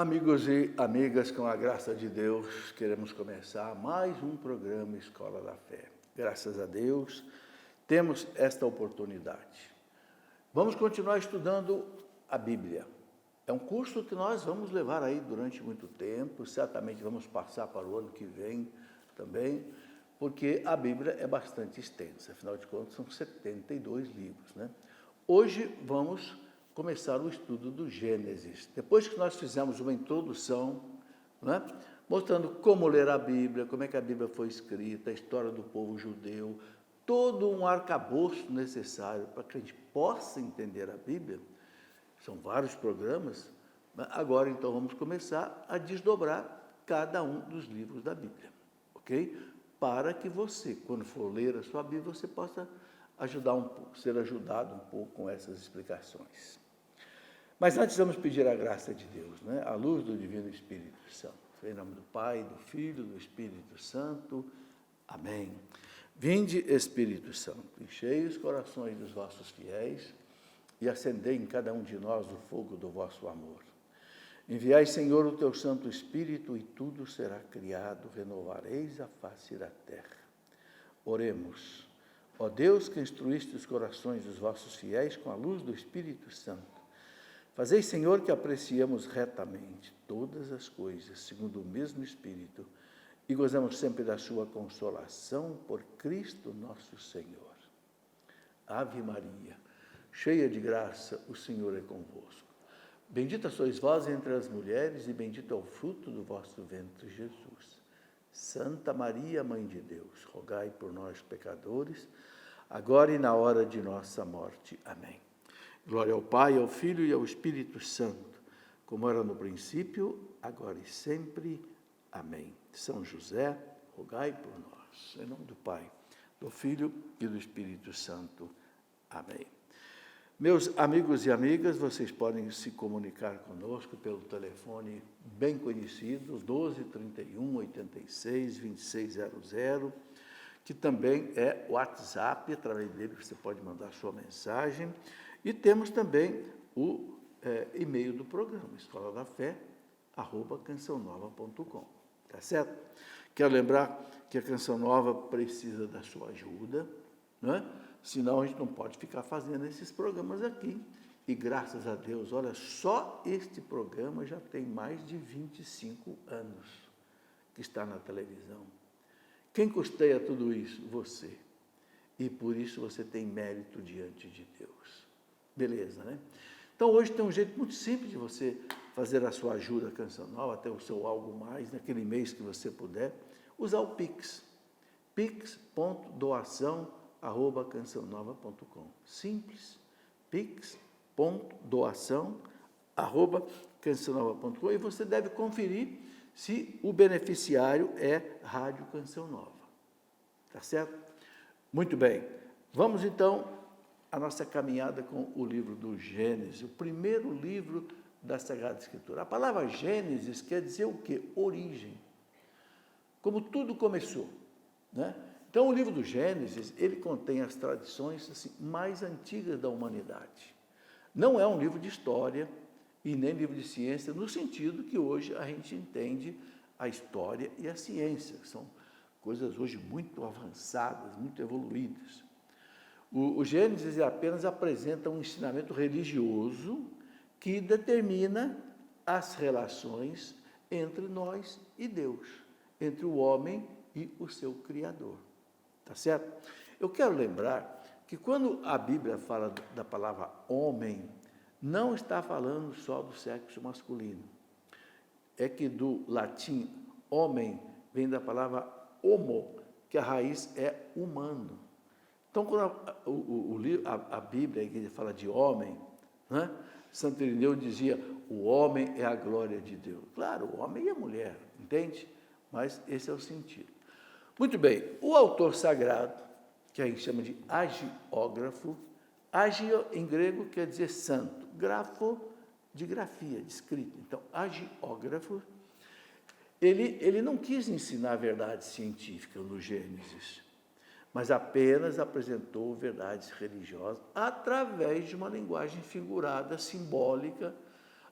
Amigos e amigas, com a graça de Deus, queremos começar mais um programa Escola da Fé. Graças a Deus, temos esta oportunidade. Vamos continuar estudando a Bíblia. É um curso que nós vamos levar aí durante muito tempo, certamente vamos passar para o ano que vem também, porque a Bíblia é bastante extensa, afinal de contas são 72 livros, né? Hoje vamos começar o estudo do Gênesis. Depois que nós fizemos uma introdução, né, mostrando como ler a Bíblia, como é que a Bíblia foi escrita, a história do povo judeu, todo um arcabouço necessário para que a gente possa entender a Bíblia, são vários programas, né? Agora então vamos começar a desdobrar cada um dos livros da Bíblia, ok? Para que você, quando for ler a sua Bíblia, você possa ser ajudado um pouco com essas explicações. Mas antes vamos pedir a graça de Deus, né? A luz do Divino Espírito Santo. Em nome do Pai, do Filho, do Espírito Santo. Amém. Vinde, Espírito Santo, enchei os corações dos vossos fiéis e acendei em cada um de nós o fogo do vosso amor. Enviai, Senhor, o teu Santo Espírito e tudo será criado, renovareis a face da terra. Oremos. Ó Deus, que instruíste os corações dos vossos fiéis com a luz do Espírito Santo, fazei, Senhor, que apreciemos retamente todas as coisas, segundo o mesmo Espírito, e gozemos sempre da sua consolação por Cristo nosso Senhor. Ave Maria, cheia de graça, o Senhor é convosco. Bendita sois vós entre as mulheres, e bendito é o fruto do vosso ventre, Jesus. Santa Maria, Mãe de Deus, rogai por nós, pecadores, agora e na hora de nossa morte. Amém. Glória ao Pai, ao Filho e ao Espírito Santo, como era no princípio, agora e sempre. Amém. São José, rogai por nós. Em nome do Pai, do Filho e do Espírito Santo. Amém. Meus amigos e amigas, vocês podem se comunicar conosco pelo telefone bem conhecido, 12 31 86 2600, que também é o WhatsApp, através dele você pode mandar sua mensagem. E temos também o e-mail do programa, escoladafé@cançãonova.com, tá certo? Quero lembrar que a Canção Nova precisa da sua ajuda, né? Senão a gente não pode ficar fazendo esses programas aqui. E graças a Deus, olha, só este programa já tem mais de 25 anos que está na televisão. Quem custeia tudo isso? Você. E por isso você tem mérito diante de Deus. Beleza, né? Então hoje tem um jeito muito simples de você fazer a sua ajuda à Canção Nova, até o seu algo mais, naquele mês que você puder, usar o Pix. pix.doação@cançãonova.com. Simples. pix.doação@cançãonova.com, e você deve conferir se o beneficiário é Rádio Canção Nova. Tá certo? Muito bem. Vamos então a nossa caminhada com o livro do Gênesis, o primeiro livro da Sagrada Escritura. A palavra Gênesis quer dizer o quê? Origem. Como tudo começou, né? Então, o livro do Gênesis, ele contém as tradições assim, mais antigas da humanidade. Não é um livro de história e nem livro de ciência, no sentido que hoje a gente entende a história e a ciência. São coisas hoje muito avançadas, muito evoluídas. O Gênesis apenas apresenta um ensinamento religioso que determina as relações entre nós e Deus, entre o homem e o seu Criador. Tá certo? Eu quero lembrar que quando a Bíblia fala da palavra homem, não está falando só do sexo masculino. É que do latim homem vem da palavra homo, que a raiz é humano. Então, quando a Bíblia, a igreja fala de homem, né? Santo Irineu dizia, o homem é a glória de Deus. Claro, o homem e a mulher, entende? Mas esse é o sentido. Muito bem, o autor sagrado, que a gente chama de agiógrafo, agio em grego quer dizer santo, grafo de grafia, de escrita. Então, agiógrafo, ele não quis ensinar a verdade científica no Gênesis, mas apenas apresentou verdades religiosas através de uma linguagem figurada, simbólica,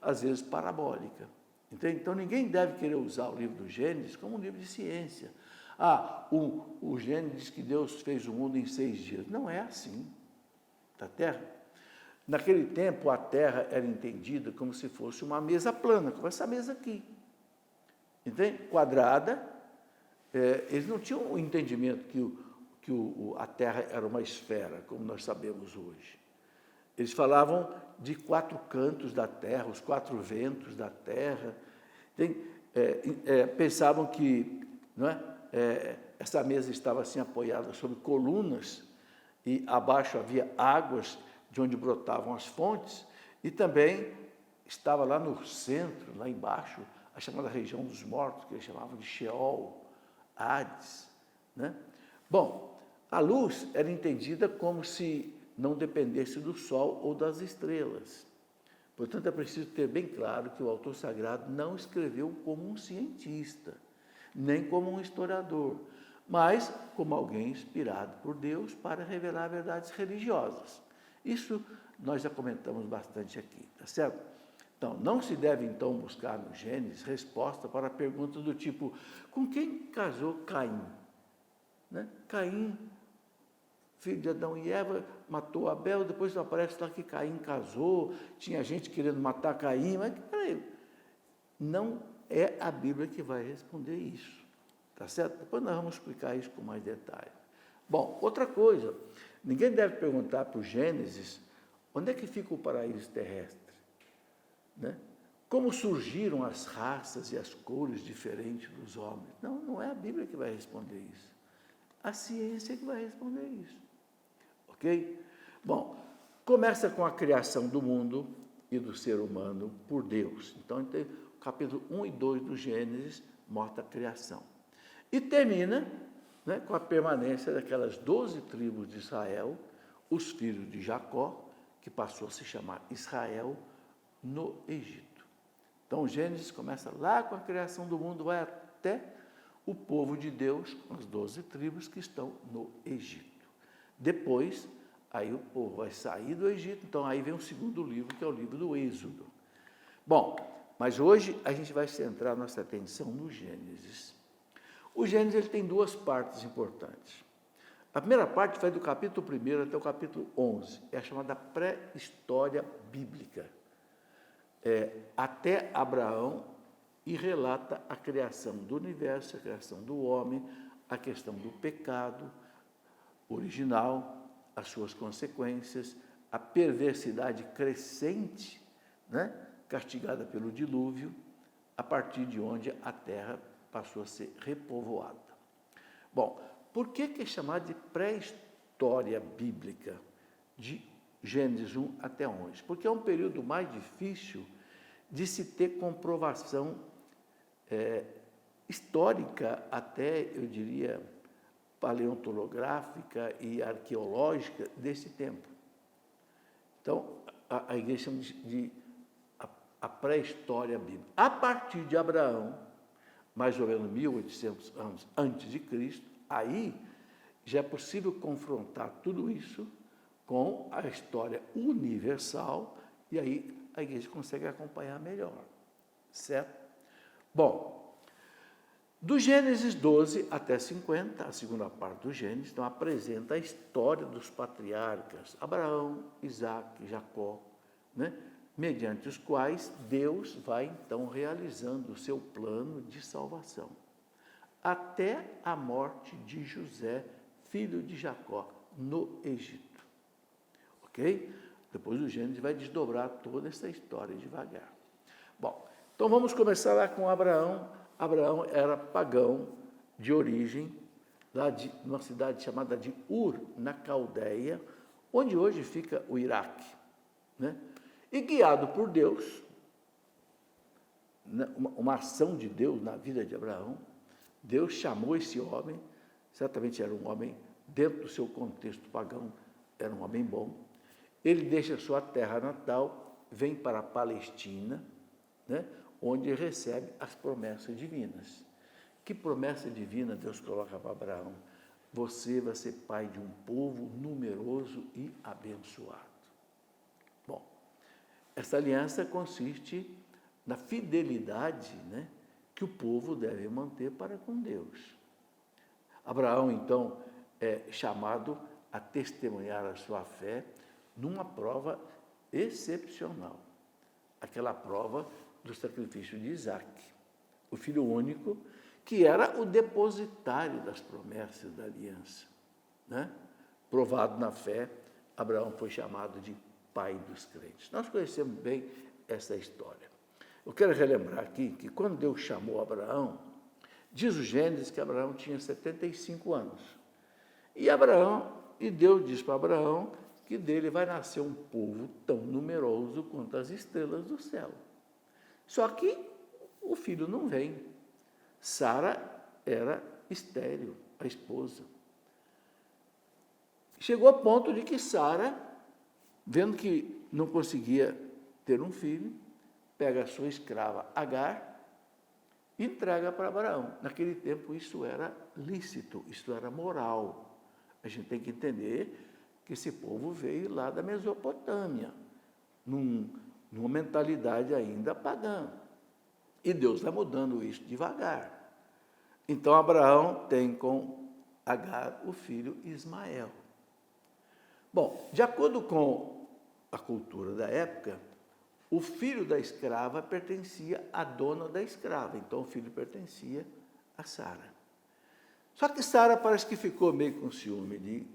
às vezes parabólica. Entende? Então, ninguém deve querer usar o livro do Gênesis como um livro de ciência. O Gênesis diz que Deus fez o mundo em 6 dias. Não é assim. Da Terra. Naquele tempo, a Terra era entendida como se fosse uma mesa plana, como essa mesa aqui. Entende? Quadrada. Eles não tinham o entendimento que a Terra era uma esfera, como nós sabemos hoje. Eles falavam de 4 cantos da Terra, os 4 ventos da Terra. Pensavam que, não é, essa mesa estava assim apoiada sobre colunas e abaixo havia águas de onde brotavam as fontes e também estava lá no centro, lá embaixo, a chamada região dos mortos, que eles chamavam de Sheol, Hades. Né? Bom, a luz era entendida como se não dependesse do sol ou das estrelas. Portanto, é preciso ter bem claro que o autor sagrado não escreveu como um cientista, nem como um historiador, mas como alguém inspirado por Deus para revelar verdades religiosas. Isso nós já comentamos bastante aqui, tá certo? Então, não se deve, então, buscar no Gênesis resposta para a pergunta do tipo, com quem casou Caim? Né? Caim, filho de Adão e Eva, matou Abel, depois aparece lá que Caim casou, tinha gente querendo matar Caim, mas peraí, não é a Bíblia que vai responder isso, tá certo? Depois nós vamos explicar isso com mais detalhe. Bom, outra coisa, ninguém deve perguntar para o Gênesis onde é que fica o paraíso terrestre, né? Como surgiram as raças e as cores diferentes dos homens? Não, não é a Bíblia que vai responder isso. A ciência que vai responder isso. Ok? Bom, começa com a criação do mundo e do ser humano por Deus. Então, tem o capítulo 1 e 2 do Gênesis mostra a criação. E termina, né, com a permanência daquelas 12 tribos de Israel, os filhos de Jacó, que passou a se chamar Israel, no Egito. Então, o Gênesis começa lá com a criação do mundo, vai até o povo de Deus, com as 12 tribos que estão no Egito. Depois, aí o povo vai sair do Egito, então aí vem o segundo livro, que é o livro do Êxodo. Bom, mas hoje a gente vai centrar nossa atenção no Gênesis. O Gênesis ele tem 2 partes importantes. A primeira parte vai do capítulo 1 até o capítulo 11, é a chamada pré-história bíblica. Até Abraão, e relata a criação do universo, a criação do homem, a questão do pecado original, as suas consequências, a perversidade crescente, né, castigada pelo dilúvio, a partir de onde a terra passou a ser repovoada. Bom, por que é chamado de pré-história bíblica, de Gênesis 1 até 11? Porque é um período mais difícil de se ter comprovação histórica, até, eu diria, paleontológica e arqueológica desse tempo. Então, a igreja chama de a pré-história bíblica. A partir de Abraão, mais ou menos 1800 anos antes de Cristo, aí já é possível confrontar tudo isso com a história universal e aí a igreja consegue acompanhar melhor, certo? Bom, do Gênesis 12 até 50, a segunda parte do Gênesis, então apresenta a história dos patriarcas, Abraão, Isaac, Jacó, né? Mediante os quais Deus vai então realizando o seu plano de salvação, até a morte de José, filho de Jacó, no Egito. Ok? Depois o Gênesis vai desdobrar toda essa história devagar. Bom, então vamos começar lá com Abraão. Abraão era pagão de origem, lá de uma cidade chamada de Ur, na Caldeia, onde hoje fica o Iraque, né? E guiado por Deus, uma ação de Deus na vida de Abraão, Deus chamou esse homem, certamente era um homem, dentro do seu contexto pagão, era um homem bom. Ele deixa sua terra natal, vem para a Palestina, né, onde recebe as promessas divinas. Que promessa divina Deus coloca para Abraão? Você vai ser pai de um povo numeroso e abençoado. Bom, essa aliança consiste na fidelidade, né, que o povo deve manter para com Deus. Abraão, então, é chamado a testemunhar a sua fé numa prova excepcional, aquela prova do sacrifício de Isaque, o filho único, que era o depositário das promessas da aliança, né? Provado na fé, Abraão foi chamado de pai dos crentes. Nós conhecemos bem essa história. Eu quero relembrar aqui que quando Deus chamou Abraão, diz o Gênesis que Abraão tinha 75 anos. E Deus diz para Abraão que dele vai nascer um povo tão numeroso quanto as estrelas do céu. Só que o filho não vem. Sara era estéril, a esposa. Chegou a ponto de que Sara, vendo que não conseguia ter um filho, pega a sua escrava Agar e entrega para Abraão. Naquele tempo isso era lícito, isso era moral. A gente tem que entender que esse povo veio lá da Mesopotâmia, numa mentalidade ainda pagã. E Deus está mudando isso devagar. Então Abraão tem com Agar o filho Ismael. Bom, de acordo com a cultura da época, o filho da escrava pertencia à dona da escrava, então o filho pertencia a Sara. Só que Sara parece que ficou meio com ciúme de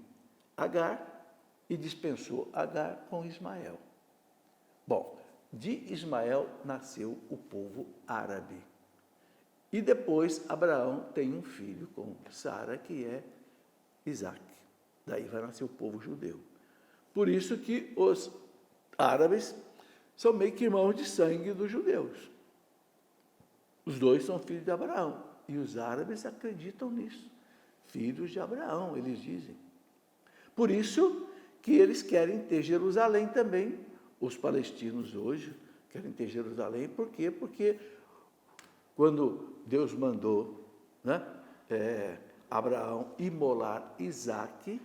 Agar e dispensou Agar com Ismael. Bom, de Ismael nasceu o povo árabe. E depois Abraão tem um filho com Sara, que é Isaque. Daí vai nascer o povo judeu. Por isso que os árabes são meio que irmãos de sangue dos judeus. Os dois são filhos de Abraão. E os árabes acreditam nisso. Filhos de Abraão, eles dizem. Por isso que eles querem ter Jerusalém também. Os palestinos hoje querem ter Jerusalém. Por quê? Porque quando Deus mandou, né, Abraão imolar Isaque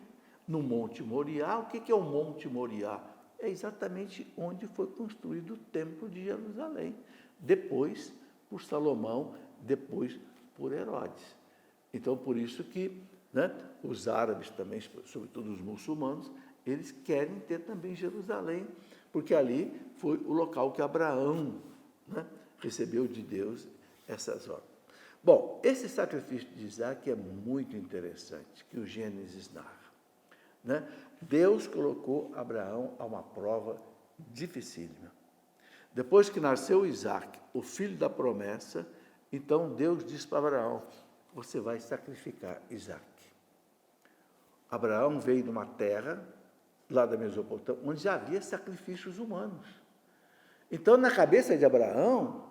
no Monte Moriá. O que é o Monte Moriá? É exatamente onde foi construído o Templo de Jerusalém. Depois por Salomão, depois por Herodes. Então, por isso que, né, os árabes também, sobretudo os muçulmanos, eles querem ter também Jerusalém, porque ali foi o local que Abraão, né, recebeu de Deus essas ordens. Bom, esse sacrifício de Isaque é muito interessante, que o Gênesis narra, né? Deus colocou Abraão a uma prova dificílima. Depois que nasceu Isaque, o filho da promessa, então Deus disse para Abraão: você vai sacrificar Isaque. Abraão veio de uma terra, lá da Mesopotâmia, onde já havia sacrifícios humanos. Então, na cabeça de Abraão,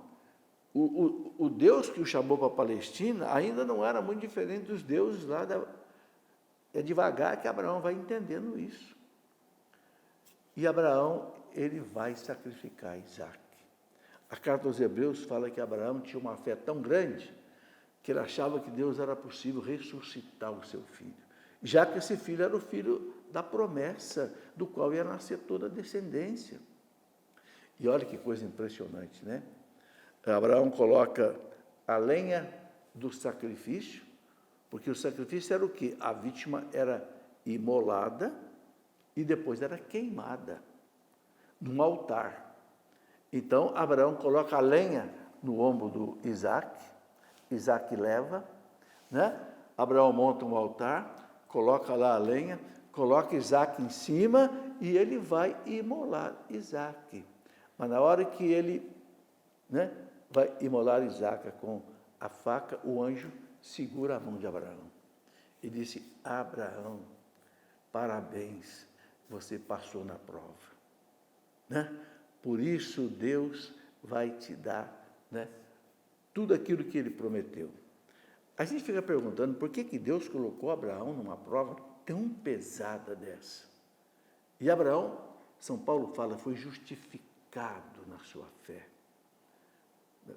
o Deus que o chamou para a Palestina ainda não era muito diferente dos deuses lá da... É devagar que Abraão vai entendendo isso. E Abraão, ele vai sacrificar Isaque. A carta aos Hebreus fala que Abraão tinha uma fé tão grande que ele achava que Deus era possível ressuscitar o seu filho, já que esse filho era o filho da promessa, do qual ia nascer toda a descendência. E olha que coisa impressionante, né? Abraão coloca a lenha do sacrifício, porque o sacrifício era o quê? A vítima era imolada e depois era queimada num altar. Então, Abraão coloca a lenha no ombro do Isaque, Isaque leva, né? Abraão monta um altar, coloca lá a lenha, coloca Isaque em cima e ele vai imolar Isaque. Mas na hora que ele, né, vai imolar Isaque com a faca, o anjo segura a mão de Abraão e disse: Abraão, parabéns, você passou na prova, né? Por isso Deus vai te dar, né, tudo aquilo que Ele prometeu. A gente fica perguntando por que Deus colocou Abraão numa prova tão pesada dessa. E Abraão, São Paulo fala, foi justificado na sua fé,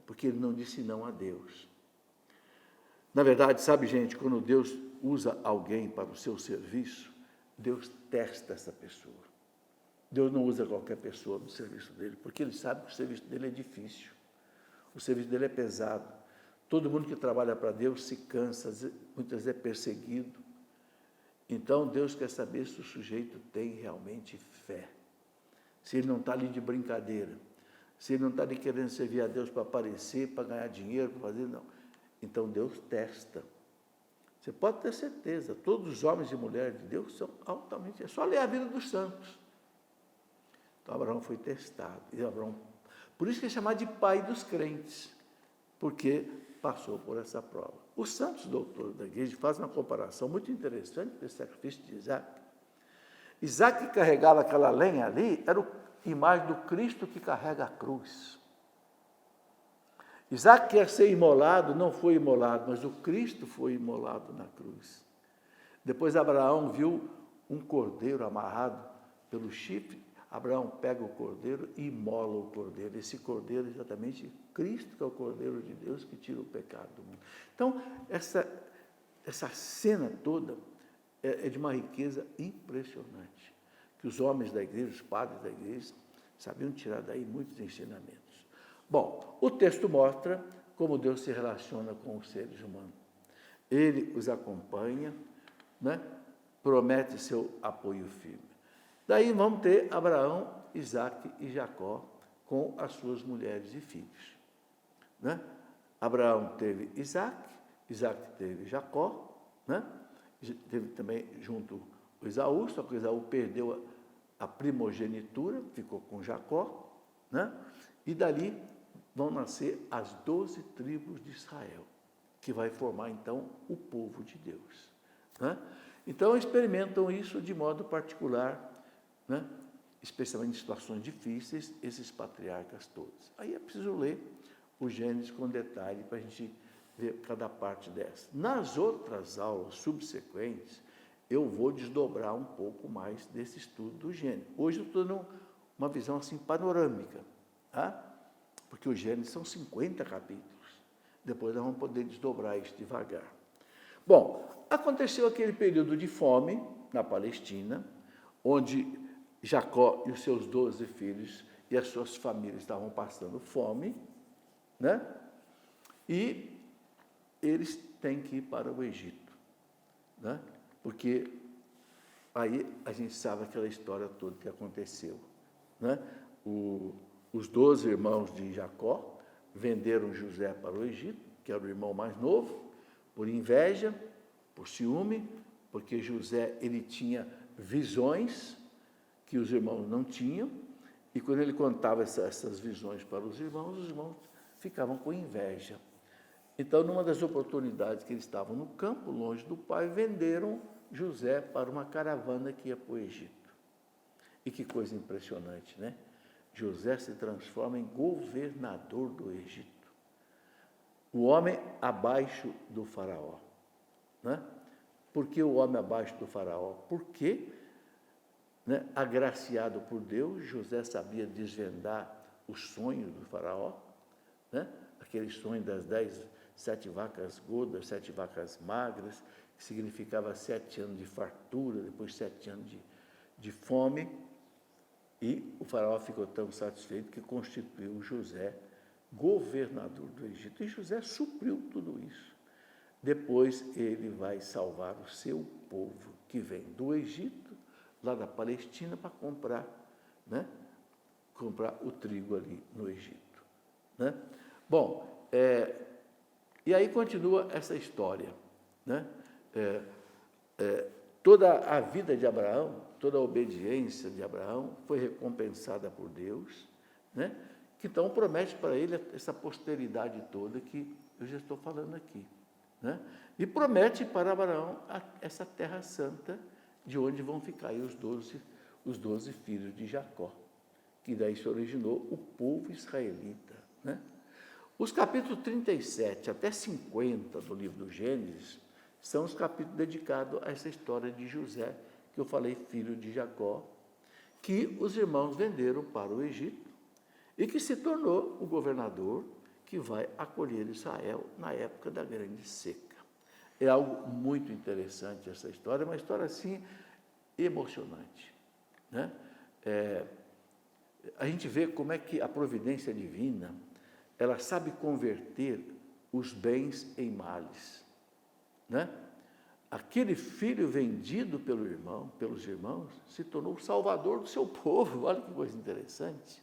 porque ele não disse não a Deus. Na verdade, sabe, gente, quando Deus usa alguém para o seu serviço, Deus testa essa pessoa. Deus não usa qualquer pessoa no serviço dele, porque ele sabe que o serviço dele é difícil. o serviço dele é pesado. Todo mundo que trabalha para Deus se cansa, muitas vezes é perseguido. Então, Deus quer saber se o sujeito tem realmente fé. Se ele não está ali de brincadeira. Se ele não está ali querendo servir a Deus para aparecer, para ganhar dinheiro, para fazer, não. Então, Deus testa. Você pode ter certeza, todos os homens e mulheres de Deus são altamente... É só ler a vida dos santos. Então, Abraão foi testado. E Abraão, por isso que é chamado de pai dos crentes, porque passou por essa prova. Os santos doutores da igreja fazem uma comparação muito interessante com esse sacrifício de Isaac. Isaac que carregava aquela lenha ali, era a imagem do Cristo que carrega a cruz. Isaac quer ser imolado, não foi imolado, mas o Cristo foi imolado na cruz. Depois Abraão viu um cordeiro amarrado pelo chifre. Abraão pega o cordeiro e imola o cordeiro. Esse cordeiro é exatamente Cristo, que é o cordeiro de Deus que tira o pecado do mundo. Então, essa cena toda é de uma riqueza impressionante, que os homens da igreja, os padres da igreja, sabiam tirar daí muitos ensinamentos. Bom, o texto mostra como Deus se relaciona com os seres humanos. Ele os acompanha, né? Promete seu apoio firme. Daí vamos ter Abraão, Isaque e Jacó com as suas mulheres e filhos. Né? Abraão teve Isaque, Isaque teve Jacó, né? Teve também junto o Esaú, só que o Esaú perdeu a primogenitura, ficou com Jacó, né? E dali vão nascer as 12 tribos de Israel, que vai formar então o povo de Deus. Né? Então experimentam isso de modo particular, né? Especialmente em situações difíceis, esses patriarcas todos. Aí é preciso ler o Gênesis com detalhe para a gente ver cada parte dessa. Nas outras aulas subsequentes, eu vou desdobrar um pouco mais desse estudo do Gênesis. Hoje eu estou dando uma visão assim panorâmica, tá? Porque o Gênesis são 50 capítulos. Depois nós vamos poder desdobrar isso devagar. Bom, aconteceu aquele período de fome na Palestina, onde Jacó e os seus 12 filhos e as suas famílias estavam passando fome, né? E eles têm que ir para o Egito, né? Porque aí a gente sabe aquela história toda que aconteceu, né? Os 12 irmãos de Jacó venderam José para o Egito, que era o irmão mais novo, por inveja, por ciúme, porque José ele tinha visões que os irmãos não tinham, e quando ele contava essas visões para os irmãos ficavam com inveja. Então, numa das oportunidades que eles estavam no campo, longe do pai, venderam José para uma caravana que ia para o Egito. E que coisa impressionante, né? José se transforma em governador do Egito. O homem abaixo do faraó. Né? Por que o homem abaixo do faraó? Porque, né, agraciado por Deus, José sabia desvendar os sonhos do faraó, né? Aquele sonho das 7 vacas gordas, 7 vacas magras, que significava 7 anos de fartura, depois 7 anos de fome. E o faraó ficou tão satisfeito que constituiu José governador do Egito. E José supriu tudo isso. Depois ele vai salvar o seu povo, que vem do Egito, lá da Palestina, para comprar, né? Comprar o trigo ali no Egito. Né? Bom, e aí continua essa história. Né? Toda a vida de Abraão, toda a obediência de Abraão foi recompensada por Deus, né? Que então promete para ele essa posteridade toda que eu já estou falando aqui. Né? E promete para Abraão essa terra santa, de onde vão ficar aí os 12 filhos de Jacó, que daí se originou o povo israelita. Né? Os capítulos 37 até 50 do livro do Gênesis são os capítulos dedicados a essa história de José, que eu falei, filho de Jacó, que os irmãos venderam para o Egito e que se tornou o governador que vai acolher Israel na época da grande seca. É algo muito interessante essa história, uma história assim emocionante. Né? A gente vê como é que a providência divina ela sabe converter os bens em males, né? Aquele filho vendido pelos irmãos, se tornou o salvador do seu povo. Olha que coisa interessante.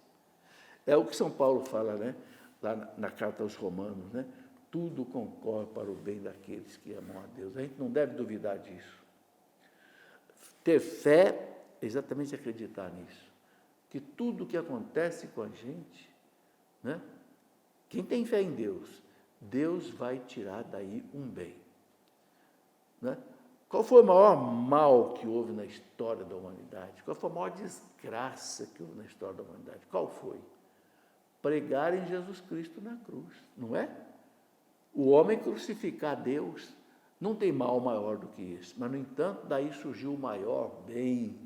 É o que São Paulo fala, né? Lá na carta aos Romanos, né? Tudo concorre para o bem daqueles que amam a Deus. A gente não deve duvidar disso. Ter fé é exatamente acreditar nisso. Que tudo que acontece com a gente, né? Quem tem fé em Deus, Deus vai tirar daí um bem. Né? Qual foi o maior mal que houve na história da humanidade? Qual foi a maior desgraça que houve na história da humanidade? Qual foi? Pregar em Jesus Cristo na cruz, não é? O homem crucificar Deus, não tem mal maior do que isso. Mas, no entanto, daí surgiu o maior bem,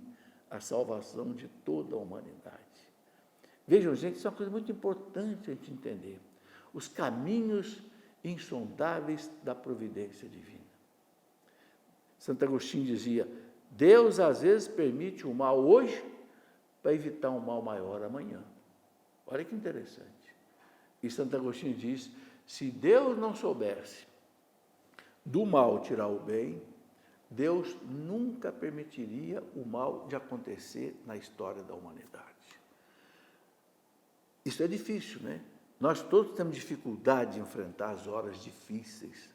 a salvação de toda a humanidade. Vejam, gente, isso é uma coisa muito importante a gente entender. Os caminhos insondáveis da providência divina. Santo Agostinho dizia, Deus às vezes permite o mal hoje para evitar um mal maior amanhã. Olha que interessante. E Santo Agostinho diz, se Deus não soubesse do mal tirar o bem, Deus nunca permitiria o mal de acontecer na história da humanidade. Isso é difícil, né? Nós todos temos dificuldade de enfrentar as horas difíceis.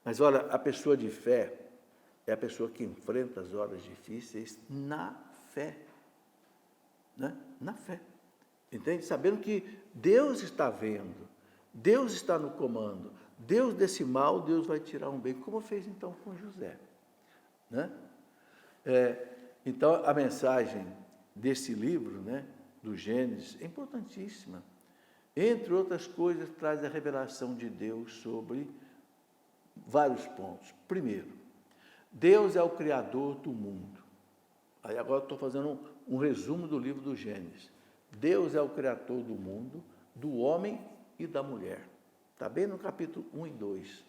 Mas, olha, a pessoa de fé é a pessoa que enfrenta as horas difíceis na fé. Né? Na fé. Entende? Sabendo que Deus está vendo, Deus está no comando, Deus desse mal, Deus vai tirar um bem, como fez então com José. Né? Então, a mensagem desse livro, né, do Gênesis, é importantíssima. Entre outras coisas, traz a revelação de Deus sobre vários pontos. Primeiro, Deus é o Criador do mundo. Aí agora estou fazendo um resumo do livro do Gênesis. Deus é o Criador do mundo, do homem e da mulher. Está bem no capítulo 1 e 2.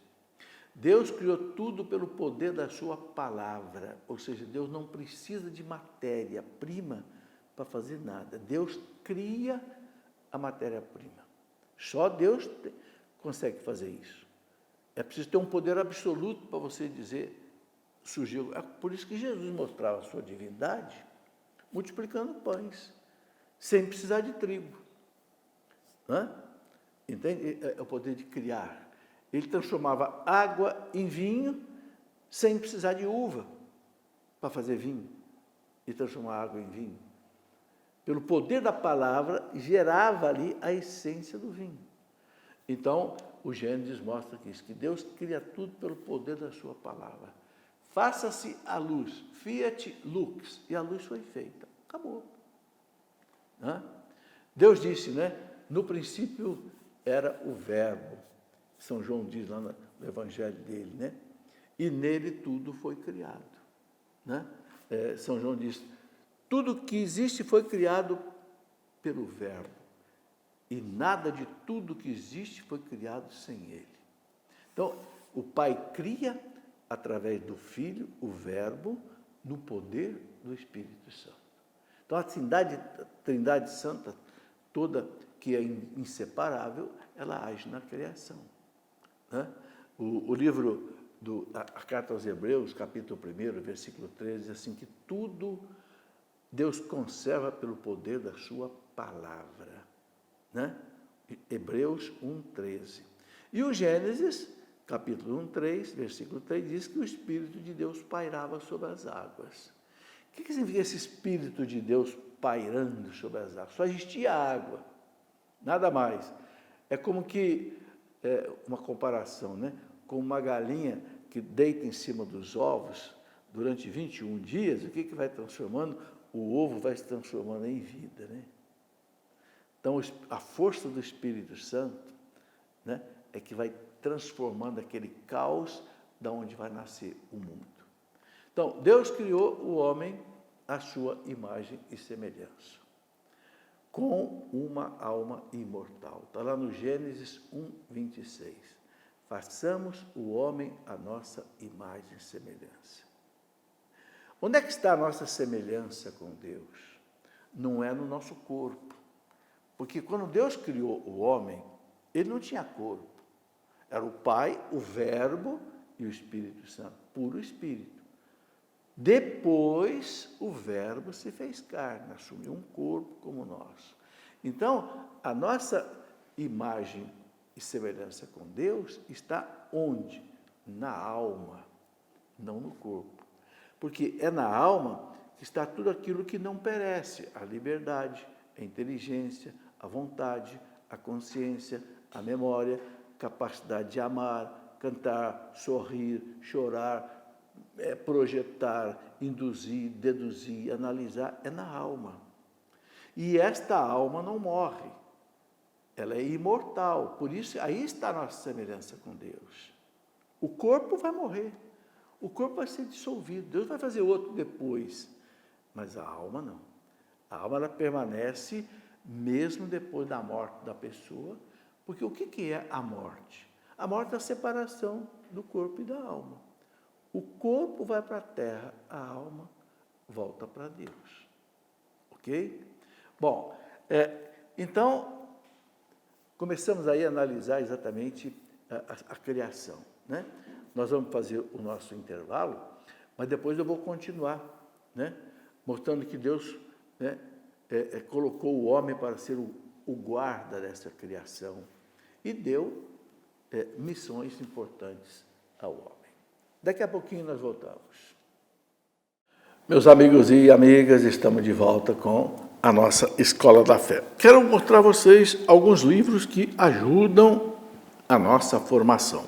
Deus criou tudo pelo poder da sua palavra, ou seja, Deus não precisa de matéria-prima para fazer nada. Deus cria a matéria-prima. Só Deus consegue fazer isso. É preciso ter um poder absoluto para você dizer, surgiu. É por isso que Jesus mostrava a sua divindade multiplicando pães, sem precisar de trigo. Hã? Entende? É o poder de criar. Ele transformava água em vinho sem precisar de uva para fazer vinho e transformar água em vinho. Pelo poder da palavra, gerava ali a essência do vinho. Então, o Gênesis mostra que Deus cria tudo pelo poder da sua palavra. Faça-se a luz, fiat lux, e a luz foi feita. Acabou. Hã? Deus disse, né? No princípio era o verbo. São João diz lá no evangelho dele, né? E nele tudo foi criado. Né? São João diz, tudo que existe foi criado pelo verbo. E nada de tudo que existe foi criado sem ele. Então, o Pai cria através do Filho, o verbo, no poder do Espírito Santo. Então, a Trindade Santa, toda que é inseparável, ela age na criação. Né? O livro, a carta aos Hebreus, capítulo 1, versículo 13, diz assim, que tudo Deus conserva pelo poder da sua palavra. Né? Hebreus 1:13. E o Gênesis, capítulo 1:3, versículo 3, diz que o Espírito de Deus pairava sobre as águas. O que significa esse Espírito de Deus pairando sobre as águas? Só existia água, nada mais. É como que, uma comparação, né? Com uma galinha que deita em cima dos ovos durante 21 dias, o que vai transformando? O ovo vai se transformando em vida, né? Então, a força do Espírito Santo, né, é que vai transformando aquele caos da onde vai nascer o mundo. Então, Deus criou o homem à sua imagem e semelhança, com uma alma imortal. Está lá no Gênesis 1:26. Façamos o homem à nossa imagem e semelhança. Onde é que está a nossa semelhança com Deus? Não é no nosso corpo. Porque quando Deus criou o homem, Ele não tinha corpo. Era o Pai, o Verbo e o Espírito Santo, puro Espírito. Depois, o Verbo se fez carne, assumiu um corpo como nós. Então, a nossa imagem e semelhança com Deus está onde? Na alma, não no corpo. Porque é na alma que está tudo aquilo que não perece: a liberdade, a inteligência, a vontade, a consciência, a memória, capacidade de amar, cantar, sorrir, chorar, projetar, induzir, deduzir, analisar. É na alma. E esta alma não morre. Ela é imortal. Por isso, aí está a nossa semelhança com Deus. O corpo vai morrer. O corpo vai ser dissolvido. Deus vai fazer outro depois. Mas a alma não. A alma ela permanece mesmo depois da morte da pessoa. Porque o que é a morte? A morte é a separação do corpo e da alma. O corpo vai para a terra, a alma volta para Deus. Ok? Bom, então, começamos aí a analisar exatamente a criação, né? Nós vamos fazer o nosso intervalo, mas depois eu vou continuar, né? Mostrando que Deus, né, colocou o homem para ser o guarda dessa criação e deu missões importantes ao homem. Daqui a pouquinho nós voltamos. Meus amigos e amigas, estamos de volta com a nossa Escola da Fé. Quero mostrar a vocês alguns livros que ajudam a nossa formação.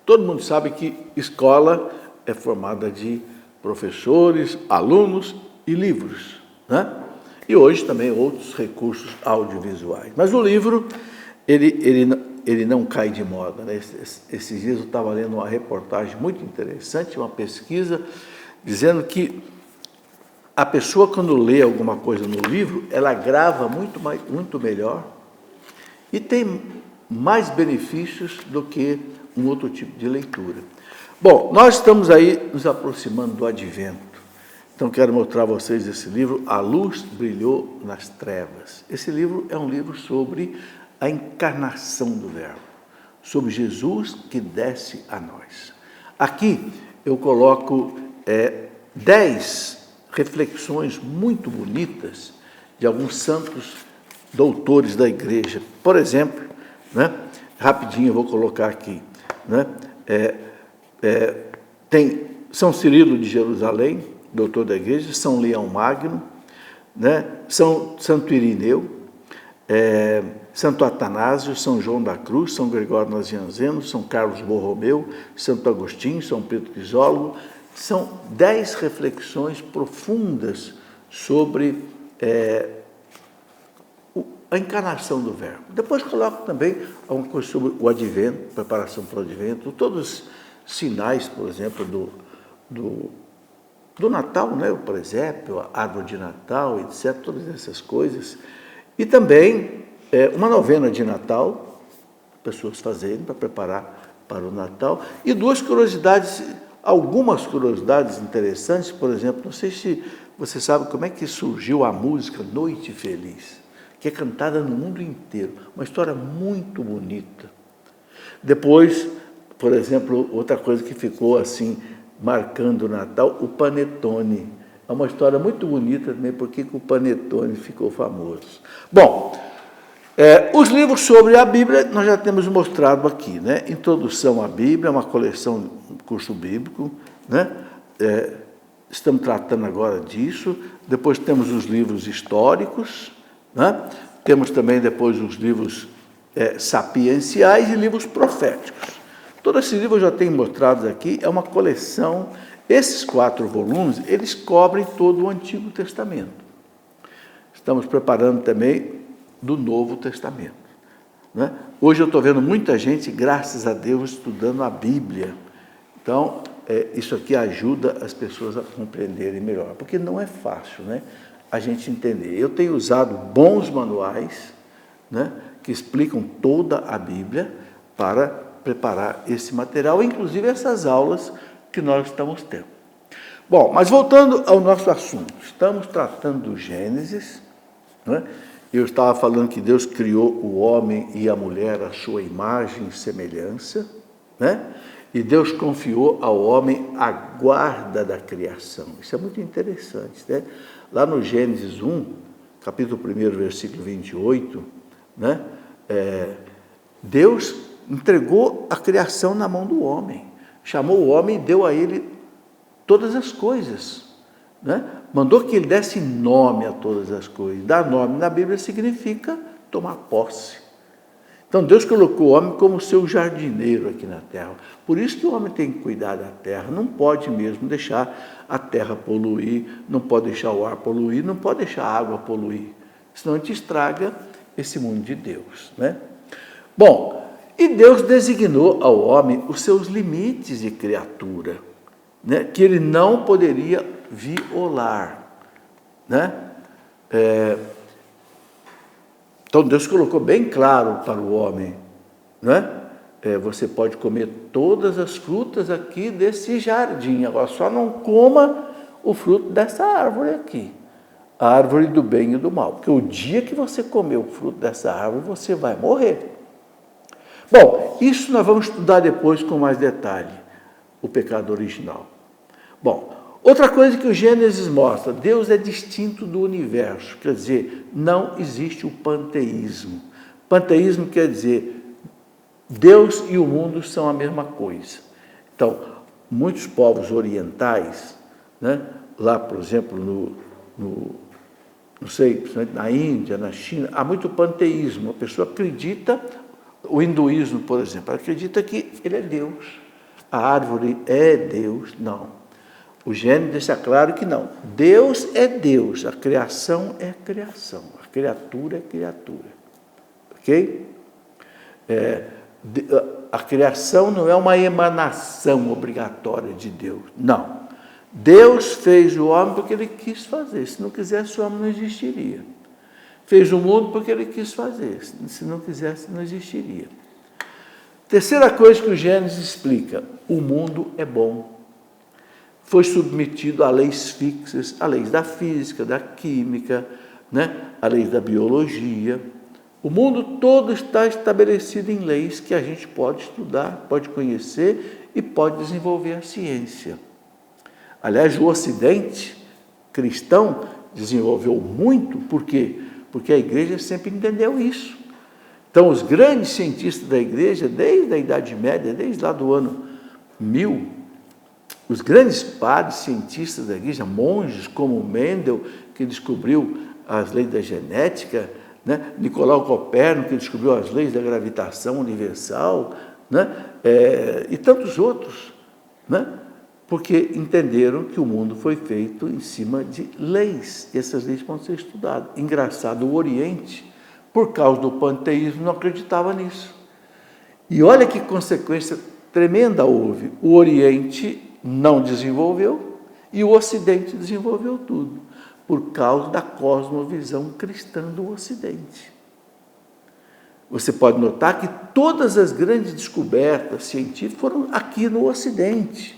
Todo mundo sabe que escola é formada de professores, alunos e livros, né? E hoje também outros recursos audiovisuais. Mas o livro, ele não cai de moda, né? Esses dias eu estava lendo uma reportagem muito interessante, uma pesquisa, dizendo que a pessoa, quando lê alguma coisa no livro, ela grava muito melhor e tem mais benefícios do que um outro tipo de leitura. Bom, nós estamos aí nos aproximando do Advento. Então, quero mostrar a vocês esse livro, A Luz Brilhou nas Trevas. Esse livro é um livro sobre a encarnação do Verbo, sobre Jesus que desce a nós. Aqui eu coloco 10 reflexões muito bonitas de alguns santos doutores da igreja. Por exemplo, né, rapidinho eu vou colocar aqui, né, tem São Cirilo de Jerusalém, doutor da igreja, São Leão Magno, né, Santo Irineu, Santo Atanásio, São João da Cruz, São Gregório Nazianzeno, São Carlos Borromeu, Santo Agostinho, São Pedro Crisólogo. São 10 reflexões profundas sobre a encarnação do Verbo. Depois coloco também alguma coisa sobre o Advento, preparação para o Advento, todos os sinais, por exemplo, do Natal, né? O presépio, a árvore de Natal, etc., todas essas coisas. E também uma novena de Natal, pessoas fazendo para preparar para o Natal. E algumas curiosidades interessantes, por exemplo, não sei se você sabe como é que surgiu a música Noite Feliz, que é cantada no mundo inteiro, uma história muito bonita. Depois, por exemplo, outra coisa que ficou assim, marcando o Natal, o Panetone. É uma história muito bonita também, porque o Panetone ficou famoso. Bom, os livros sobre a Bíblia nós já temos mostrado aqui, né? Introdução à Bíblia, uma coleção, um curso bíblico, né? Estamos tratando agora disso. Depois temos os livros históricos, né? Temos também depois os livros sapienciais e livros proféticos. Todos esses livros eu já tenho mostrado aqui, é uma coleção. Esses 4 volumes, eles cobrem todo o Antigo Testamento. Estamos preparando também do Novo Testamento, né? Hoje eu estou vendo muita gente, graças a Deus, estudando a Bíblia. Então, isso aqui ajuda as pessoas a compreenderem melhor, porque não é fácil, né, a gente entender. Eu tenho usado bons manuais, né, que explicam toda a Bíblia para preparar esse material, inclusive essas aulas que nós estamos tendo. Bom, mas voltando ao nosso assunto, estamos tratando do Gênesis, né? Eu estava falando que Deus criou o homem e a mulher à sua imagem e semelhança, né? E Deus confiou ao homem a guarda da criação. Isso é muito interessante, né? Lá no Gênesis 1, capítulo 1, versículo 28, né? Deus entregou a criação na mão do homem, chamou o homem e deu a ele todas as coisas, né? Mandou que ele desse nome a todas as coisas. Dar nome na Bíblia significa tomar posse. Então Deus colocou o homem como seu jardineiro aqui na terra. Por isso que o homem tem que cuidar da terra. Não pode mesmo deixar a terra poluir, não pode deixar o ar poluir, não pode deixar a água poluir. Senão a gente estraga esse mundo de Deus, né? Bom, e Deus designou ao homem os seus limites de criatura, né? Que ele não poderia violar, né? Então Deus colocou bem claro para o homem, né? Você pode comer todas as frutas aqui desse jardim, agora só não coma o fruto dessa árvore aqui, a árvore do bem e do mal, porque o dia que você comer o fruto dessa árvore, você vai morrer. Bom, isso nós vamos estudar depois com mais detalhe, o pecado original. Bom, outra coisa que o Gênesis mostra, Deus é distinto do universo, quer dizer, não existe o panteísmo. Panteísmo quer dizer, Deus e o mundo são a mesma coisa. Então, muitos povos orientais, né, lá, por exemplo, não sei, na Índia, na China, há muito panteísmo. A pessoa acredita, o hinduísmo, por exemplo, acredita que ele é Deus. A árvore é Deus. Não. O Gênesis deixa claro que não. Deus é Deus, a criação é criação, a criatura é criatura. Ok? A criação não é uma emanação obrigatória de Deus. Não. Deus fez o homem porque ele quis fazer. Se não quisesse, o homem não existiria. Fez o mundo porque ele quis fazer. Se não quisesse, não existiria. Terceira coisa que o Gênesis explica: o mundo é bom. Foi submetido a leis fixas, a leis da física, da química, né? A leis da biologia. O mundo todo está estabelecido em leis que a gente pode estudar, pode conhecer e pode desenvolver a ciência. Aliás, o Ocidente cristão desenvolveu muito, por quê? Porque a igreja sempre entendeu isso. Então, os grandes cientistas da igreja, desde a Idade Média, desde lá do ano 1000, os grandes padres cientistas da igreja, monges como Mendel, que descobriu as leis da genética, né? Nicolau Copérnico, que descobriu as leis da gravitação universal, né? E tantos outros, né? Porque entenderam que o mundo foi feito em cima de leis, e essas leis podem ser estudadas. Engraçado, o Oriente, por causa do panteísmo, não acreditava nisso. E olha que consequência tremenda houve. O Oriente não desenvolveu e o Ocidente desenvolveu tudo, por causa da cosmovisão cristã do Ocidente. Você pode notar que todas as grandes descobertas científicas foram aqui no Ocidente.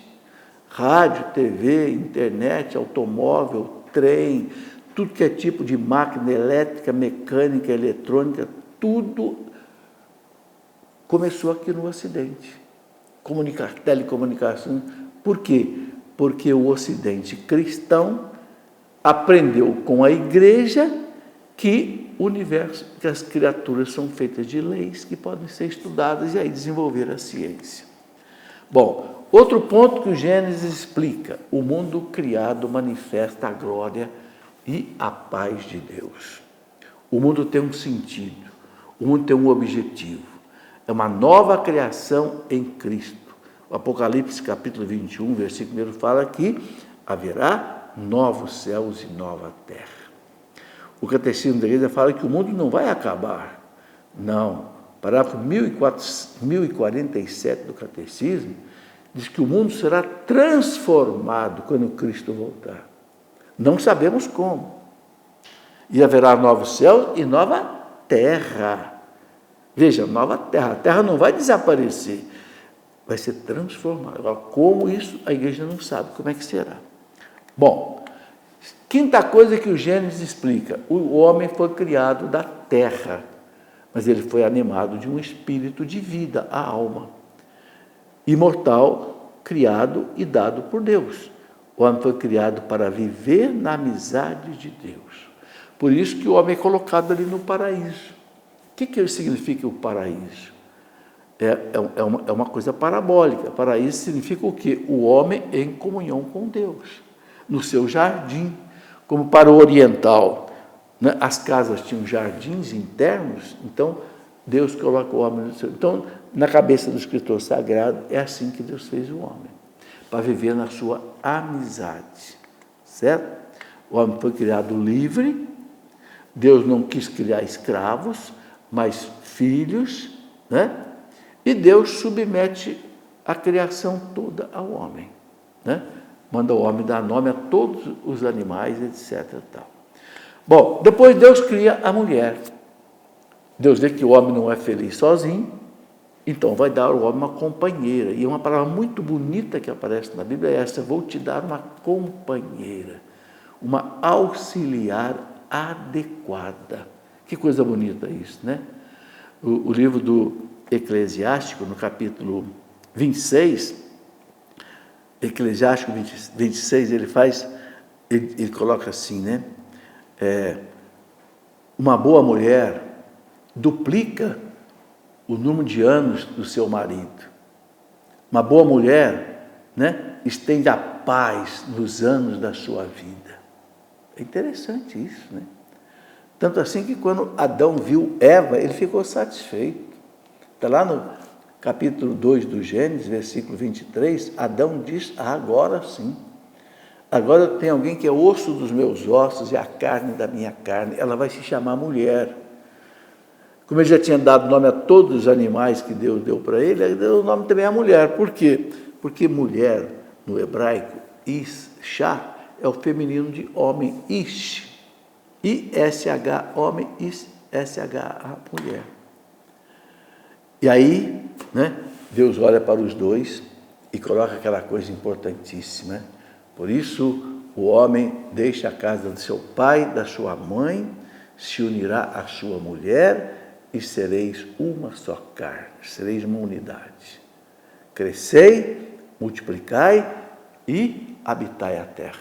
Rádio, TV, internet, automóvel, trem, tudo que é tipo de máquina elétrica, mecânica, eletrônica, tudo começou aqui no Ocidente. Telecomunicação. Por quê? Porque o Ocidente cristão aprendeu com a igreja que o universo, que as criaturas são feitas de leis que podem ser estudadas e aí desenvolver a ciência. Bom, outro ponto que o Gênesis explica: o mundo criado manifesta a glória e a paz de Deus. O mundo tem um sentido, o mundo tem um objetivo. É uma nova criação em Cristo. O Apocalipse capítulo 21, versículo 1 fala que haverá novos céus e nova terra. O Catecismo da Igreja fala que o mundo não vai acabar. Não. Parágrafo 1047 do Catecismo diz que o mundo será transformado quando Cristo voltar. Não sabemos como. E haverá novos céus e nova terra. Veja, nova terra. A terra não vai desaparecer, vai ser transformada. Agora, como isso, a igreja não sabe como é que será. Bom, Quinta coisa que o Gênesis explica: o homem foi criado da terra, mas ele foi animado de um espírito de vida, a alma, imortal, criado e dado por Deus. O homem foi criado para viver na amizade de Deus. Por isso que o homem é colocado ali no paraíso. O que significa o paraíso? É uma coisa parabólica. Paraíso significa o quê? O homem em comunhão com Deus, no seu jardim. Como para o oriental, né, as casas tinham jardins internos, então Deus coloca o homem no seu... Então, na cabeça do escritor sagrado, é assim que Deus fez o homem, para viver na sua amizade, certo? O homem foi criado livre, Deus não quis criar escravos, mas filhos, né? E Deus submete a criação toda ao homem, né? Manda o homem dar nome a todos os animais, etc. Tal. Bom, depois Deus cria a mulher. Deus vê que o homem não é feliz sozinho, então vai dar ao homem uma companheira. E uma palavra muito bonita que aparece na Bíblia é essa: vou te dar uma companheira, uma auxiliar adequada. Que coisa bonita isso, né? O livro do Eclesiástico, no capítulo 26, Eclesiástico 26, ele coloca assim, né? Uma boa mulher duplica o número de anos do seu marido. Uma boa mulher, né, estende a paz nos anos da sua vida. É interessante isso, né? Tanto assim que quando Adão viu Eva, ele ficou satisfeito. Está lá no capítulo 2 do Gênesis, versículo 23, Adão diz: agora sim, agora tem alguém que é osso dos meus ossos e a carne da minha carne, ela vai se chamar mulher. Como ele já tinha dado nome a todos os animais que Deus deu para ele deu o nome também à mulher. Por quê? Porque mulher, no hebraico, Isha, é o feminino de homem, Ish, I-S-H, homem, S-H-A, mulher. E aí, né, Deus olha para os dois e coloca aquela coisa importantíssima. Por isso, o homem deixa a casa do seu pai, da sua mãe, se unirá à sua mulher e sereis uma só carne, sereis uma unidade. Crescei, multiplicai e habitai a terra.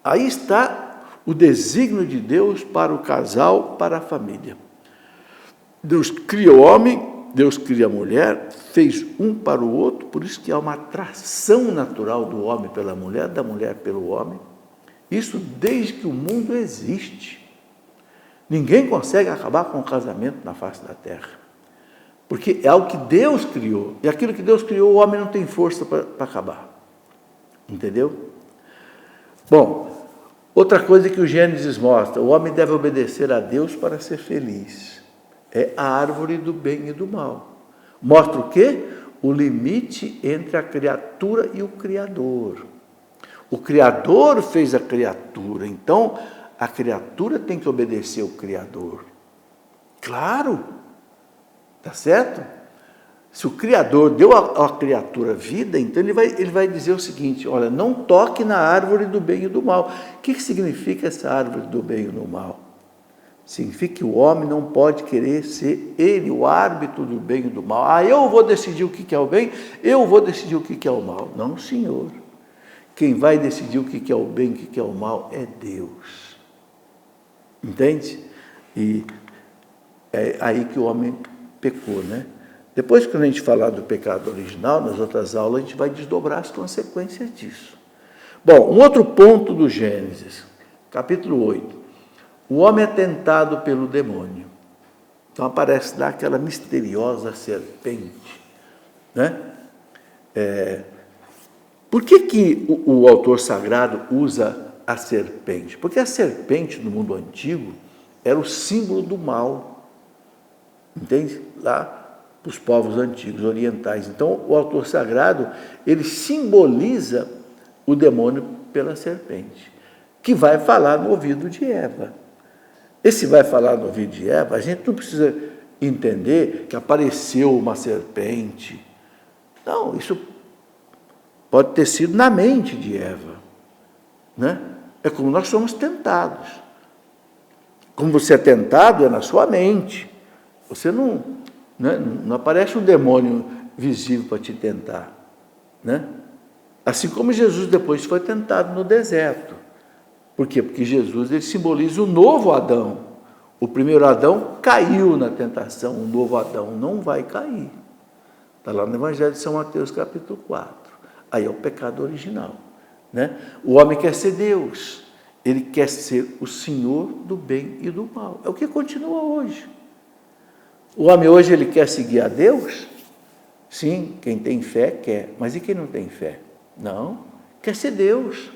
Aí está o desígnio de Deus para o casal, para a família. Deus cria o homem, Deus cria a mulher, fez um para o outro, por isso que há uma atração natural do homem pela mulher, da mulher pelo homem. Isso desde que o mundo existe. Ninguém consegue acabar com o casamento na face da terra, porque é algo que Deus criou, e aquilo que Deus criou, o homem não tem força para acabar. Entendeu? Bom, outra coisa que o Gênesis mostra: o homem deve obedecer a Deus para ser feliz. É a árvore do bem e do mal. Mostra o quê? O limite entre a criatura e o Criador. O Criador fez a criatura, então a criatura tem que obedecer ao Criador. Claro, tá certo? Se o Criador deu à criatura vida, então ele vai dizer o seguinte: olha, não toque na árvore do bem e do mal. O que significa essa árvore do bem e do mal? Significa que o homem não pode querer ser ele o árbitro do bem e do mal. Eu vou decidir o que é o bem, eu vou decidir o que é o mal. Não, senhor. Quem vai decidir o que é o bem e o que é o mal é Deus. Entende? E é aí que o homem pecou, né? Depois, quando a gente falar do pecado original, nas outras aulas, a gente vai desdobrar as consequências disso. Bom, um outro ponto do Gênesis, capítulo 8. O homem é tentado pelo demônio. Então aparece lá aquela misteriosa serpente, né? Por que o autor sagrado usa a serpente? Porque a serpente no mundo antigo era o símbolo do mal, entende? Lá para os povos antigos, orientais. Então o autor sagrado, ele simboliza o demônio pela serpente, que vai falar no ouvido de Eva. Esse vai falar no ouvido de Eva, a gente não precisa entender que apareceu uma serpente. Não, isso pode ter sido na mente de Eva, né? É como nós somos tentados. Como você é tentado, é na sua mente. Você não aparece um demônio visível para te tentar. Né? Assim como Jesus depois foi tentado no deserto. Por quê? Porque Jesus ele simboliza o novo Adão. O primeiro Adão caiu na tentação, o novo Adão não vai cair. Está lá no Evangelho de São Mateus, capítulo 4. Aí é o pecado original. Né? O homem quer ser Deus, ele quer ser o Senhor do bem e do mal. É o que continua hoje. O homem hoje ele quer seguir a Deus? Sim, quem tem fé quer, mas e quem não tem fé? Não, quer ser Deus,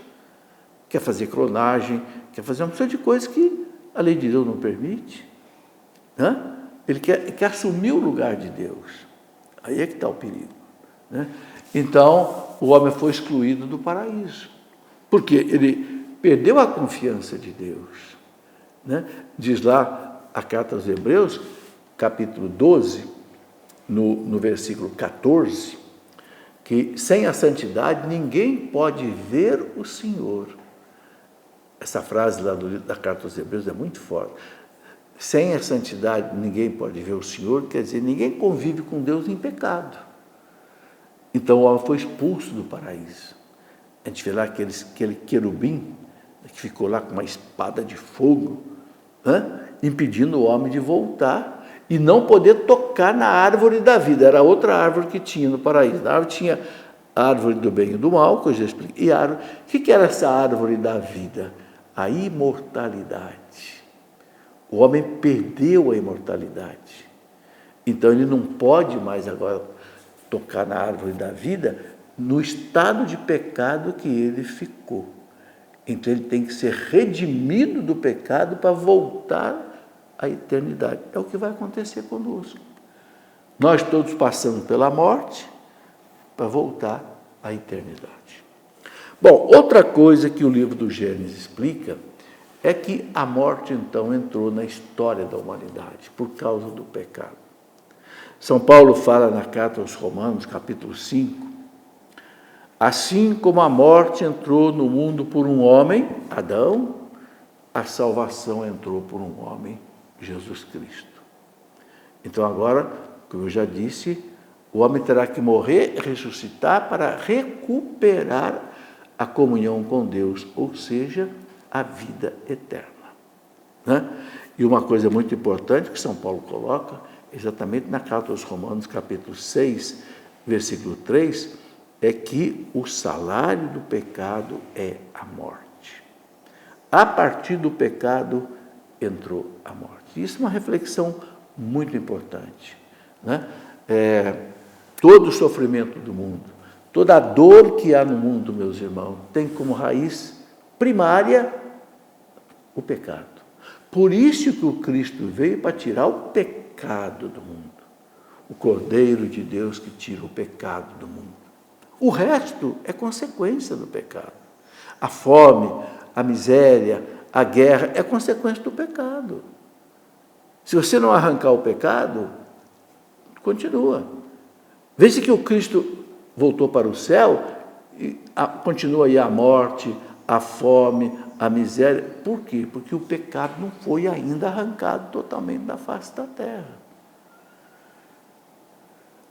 quer fazer clonagem, quer fazer uma porção de coisas que a lei de Deus não permite. Né? Ele quer assumir o lugar de Deus. Aí é que está o perigo. Né? Então, o homem foi excluído do paraíso, porque ele perdeu a confiança de Deus. Né? Diz lá a carta aos Hebreus, capítulo 12, no versículo 14, que sem a santidade ninguém pode ver o Senhor. Essa frase lá da carta aos Hebreus é muito forte. Sem a santidade ninguém pode ver o Senhor, quer dizer, ninguém convive com Deus em pecado. Então o homem foi expulso do paraíso. A gente vê lá aquele querubim que ficou lá com uma espada de fogo, impedindo o homem de voltar e não poder tocar na árvore da vida. Era outra árvore que tinha no paraíso. Na árvore tinha a árvore do bem e do mal, que eu já expliquei. E a árvore, o que era essa árvore da vida? A imortalidade. O homem perdeu a imortalidade. Então ele não pode mais agora tocar na árvore da vida no estado de pecado que ele ficou. Então ele tem que ser redimido do pecado para voltar à eternidade. É o que vai acontecer conosco. Nós todos passamos pela morte para voltar à eternidade. Bom, outra coisa que o livro do Gênesis explica é que a morte então entrou na história da humanidade por causa do pecado. São Paulo fala na carta aos Romanos, capítulo 5, assim como a morte entrou no mundo por um homem, Adão, a salvação entrou por um homem, Jesus Cristo. Então agora, como eu já disse, o homem terá que morrer e ressuscitar para recuperar a comunhão com Deus, ou seja, a vida eterna. Né? E uma coisa muito importante que São Paulo coloca, exatamente na carta aos Romanos, capítulo 6, versículo 3, é que o salário do pecado é a morte. A partir do pecado entrou a morte. Isso é uma reflexão muito importante. Né? Todo o sofrimento do mundo, toda a dor que há no mundo, meus irmãos, tem como raiz primária o pecado. Por isso que o Cristo veio para tirar o pecado do mundo. O Cordeiro de Deus que tira o pecado do mundo. O resto é consequência do pecado. A fome, a miséria, a guerra é consequência do pecado. Se você não arrancar o pecado, continua. Veja que o Cristo voltou para o céu e continua aí a morte, a fome, a miséria. Por quê? Porque o pecado não foi ainda arrancado totalmente da face da terra.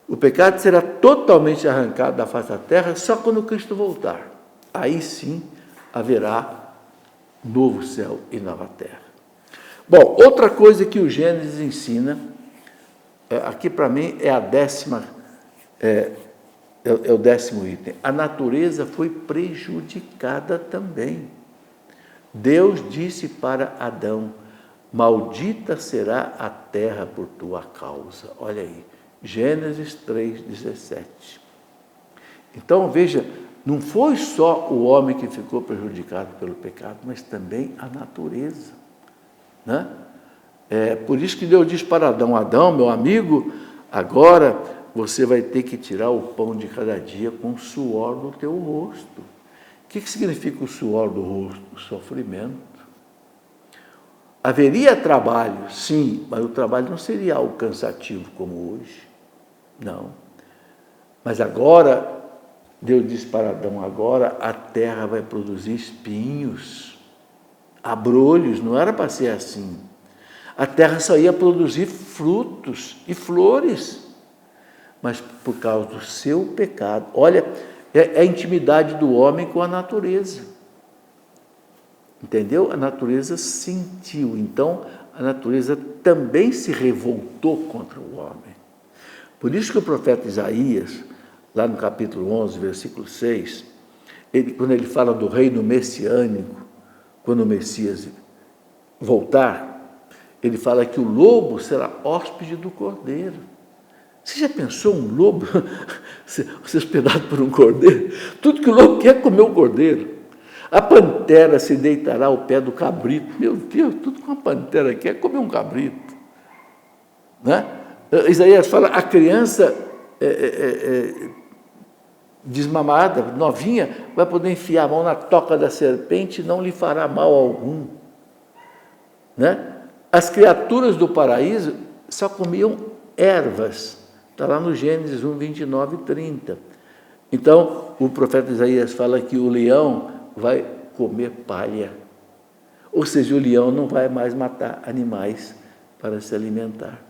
O pecado será totalmente arrancado da face da terra só quando Cristo voltar. Aí sim haverá novo céu e nova terra. Bom, outra coisa que o Gênesis ensina, aqui para mim é a décima, é o 10º item. A natureza foi prejudicada também. Deus disse para Adão: maldita será a terra por tua causa. Olha aí, Gênesis 3,17. Então, veja, não foi só o homem que ficou prejudicado pelo pecado, mas também a natureza. Né? Por isso que Deus diz para Adão: Adão, meu amigo, agora você vai ter que tirar o pão de cada dia com o suor do teu rosto. O que significa o suor do rosto? O sofrimento. Haveria trabalho, sim, mas o trabalho não seria algo cansativo como hoje. Não. Mas agora, Deus diz para Adão, agora a terra vai produzir espinhos. abrolhos, não era para ser assim. A terra só ia produzir frutos e flores, mas por causa do seu pecado. Olha, é a intimidade do homem com a natureza. Entendeu? A natureza sentiu, então a natureza também se revoltou contra o homem. Por isso que o profeta Isaías, lá no capítulo 11, versículo 6, quando ele fala do reino messiânico, quando o Messias voltar, ele fala que o lobo será hóspede do cordeiro. Você já pensou um lobo ser hospedado por um cordeiro? Tudo que o lobo quer é comer o cordeiro. A pantera se deitará ao pé do cabrito. Meu Deus, tudo que uma pantera quer é comer um cabrito. Né? Isaías fala, a criança desmamada, novinha, vai poder enfiar a mão na toca da serpente e não lhe fará mal algum. Né? As criaturas do paraíso só comiam ervas. Está lá no Gênesis 1, 29 e 30. Então, o profeta Isaías fala que o leão vai comer palha. Ou seja, o leão não vai mais matar animais para se alimentar.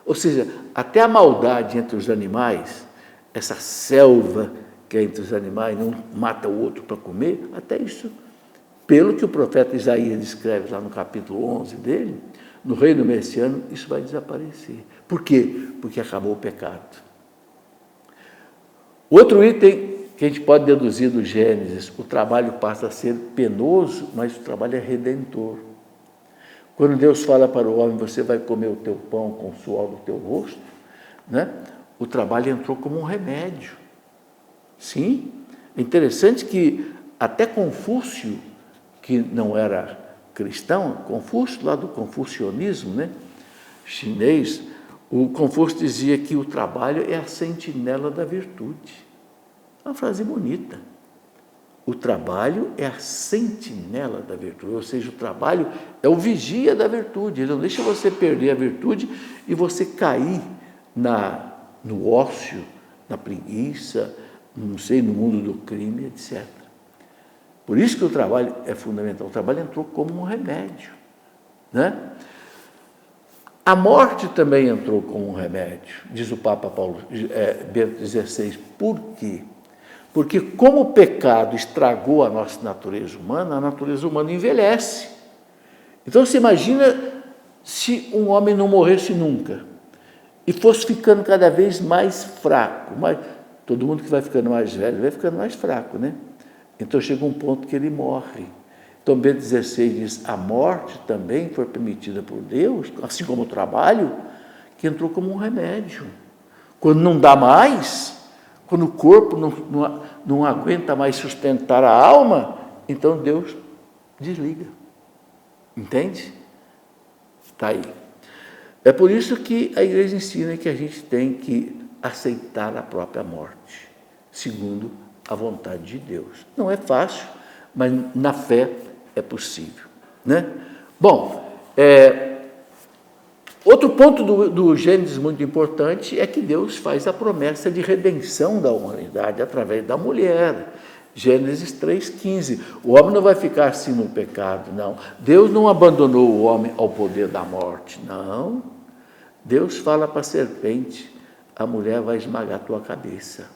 Ou seja, até a maldade entre os animais, essa selva que é entre os animais, não mata o outro para comer, até isso, pelo que o profeta Isaías descreve lá no capítulo 11 dele, no reino messiânico, isso vai desaparecer. Por quê? Porque acabou o pecado. Outro item que a gente pode deduzir do Gênesis, o trabalho passa a ser penoso, mas o trabalho é redentor. Quando Deus fala para o homem, você vai comer o teu pão com o suor do teu rosto, né? O trabalho entrou como um remédio. Sim, é interessante que até Confúcio, que não era cristão, Confúcio lá do confucionismo, né, chinês, o Confúcio dizia que o trabalho é a sentinela da virtude. Uma frase bonita. O trabalho é a sentinela da virtude, ou seja, o trabalho é o vigia da virtude. Ele não deixa você perder a virtude e você cair no ócio, na preguiça, não sei, no mundo do crime, etc. Por isso que o trabalho é fundamental. O trabalho entrou como um remédio, né? A morte também entrou como um remédio, diz o Papa Bento XVI. Por quê? Porque como o pecado estragou a nossa natureza humana, a natureza humana envelhece. Então, você imagina se um homem não morresse nunca e fosse ficando cada vez mais fraco. Todo mundo que vai ficando mais velho vai ficando mais fraco, né? Então, chega um ponto que ele morre. Então, Bento XVI diz, a morte também foi permitida por Deus, assim como o trabalho, que entrou como um remédio. Quando não dá mais, quando o corpo não aguenta mais sustentar a alma, então Deus desliga. Entende? Está aí. É por isso que a igreja ensina que a gente tem que aceitar a própria morte, segundo a vontade de Deus. Não é fácil, mas na fé é possível, né? Bom, outro ponto do Gênesis muito importante é que Deus faz a promessa de redenção da humanidade através da mulher. Gênesis 3,15. O homem não vai ficar assim no pecado, não. Deus não abandonou o homem ao poder da morte, não. Deus fala para a serpente, a mulher vai esmagar a tua cabeça.